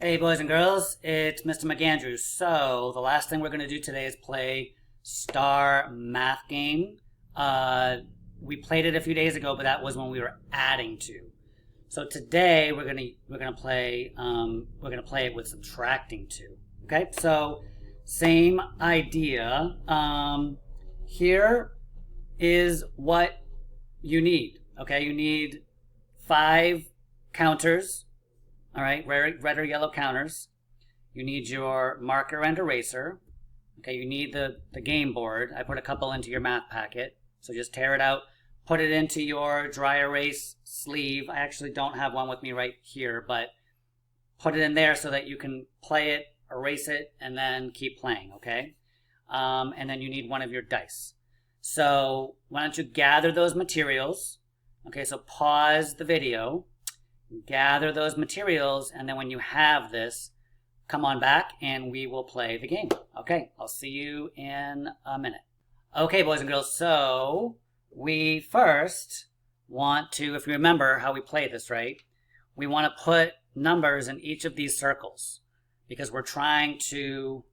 Hey boys and girls, it's Mr. McAndrews. So the last thing we're going to do today is play Star Math Game. We played it a few days ago, but that was when we were adding to. So today we're gonna play it with subtracting to. Okay, so same idea. Here is what you need. Okay, you need 5 counters. All right, red or yellow counters. You need your marker and eraser. Okay, you need the game board. I put a couple into your math packet. So just tear it out, put it into your dry erase sleeve. I actually don't have one with me right here, but put it in there so that you can play it, erase it, and then keep playing, okay? And then you need one of your dice. So why don't you gather those materials? Okay, so pause the video. Gather those materials, and then when you have this, come on back and we will play the game. Okay, I'll see you in a minute. Okay, boys and girls, so we first want to, if you remember how we play this, right? We want to put numbers in each of these circles because we're trying to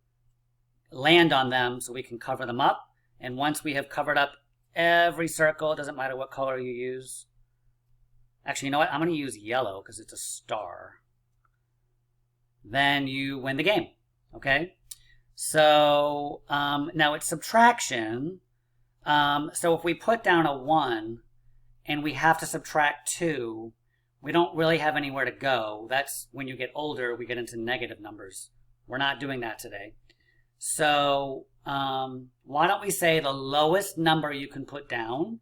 land on them so we can cover them up. And once we have covered up every circle, it doesn't matter what color you use. Actually, you know what? I'm going to use yellow because it's a star. Then you win the game, okay? So now it's subtraction. So if we put down a 1 and we have to subtract 2, we don't really have anywhere to go. That's when you get older, we get into negative numbers. We're not doing that today. So why don't we say the lowest number you can put down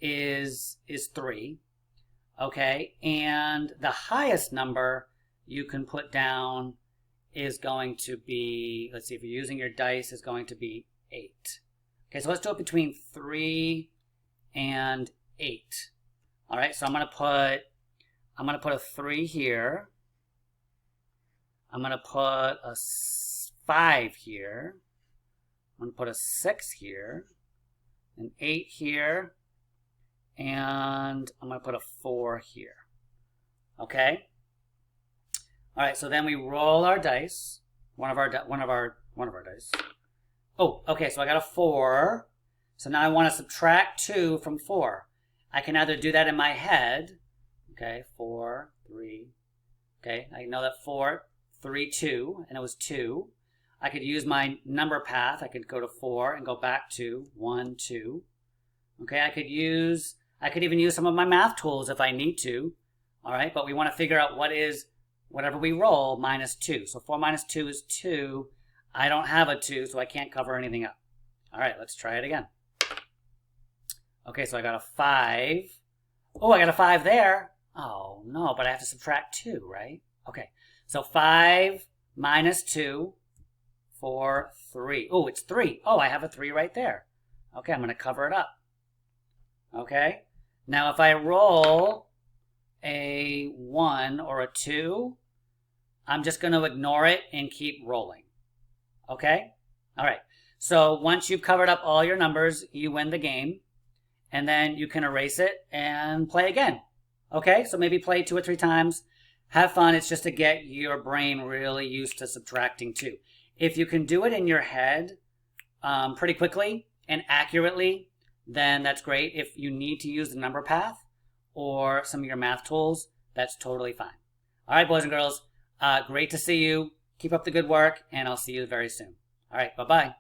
is 3. Okay, and the highest number you can put down is going to be, let's see, if you're using your dice, is going to be 8. Okay, so let's do it between 3 and 8. All right, so I'm gonna put a 3 here. I'm gonna put a 5 here. I'm gonna put a 6 here, an 8 here, and I'm going to put a 4 here. Okay? All right, so then we roll our dice. One of our dice. Oh, okay, so I got a 4. So now I want to subtract 2 from 4. I can either do that in my head. Okay, 4, 3. Okay, I know that 4, 3, 2, and it was 2. I could use my number path. I could go to 4 and go back to 1, 2. Okay, I could even use some of my math tools if I need to. All right, but we want to figure out what is whatever we roll minus 2. So 4 minus 2 is 2. I don't have a 2, so I can't cover anything up. All right, let's try it again. Okay, so I got a 5. Oh, I got a 5 there. Oh, no, but I have to subtract 2, right? Okay, so 5 minus 2, 4, 3. Oh, it's 3. Oh, I have a 3 right there. Okay, I'm going to cover it up. Okay, now if I roll a 1 or a 2, I'm just going to ignore it and keep rolling. Okay? All right. So once you've covered up all your numbers, you win the game. And then you can erase it and play again. Okay? So maybe play 2 or 3 times. Have fun. It's just to get your brain really used to subtracting 2. If you can do it in your head pretty quickly and accurately, then that's great. If you need to use the number path or some of your math tools, that's totally fine. All right, boys and girls, great to see you. Keep up the good work, and I'll see you very soon. All right, bye-bye.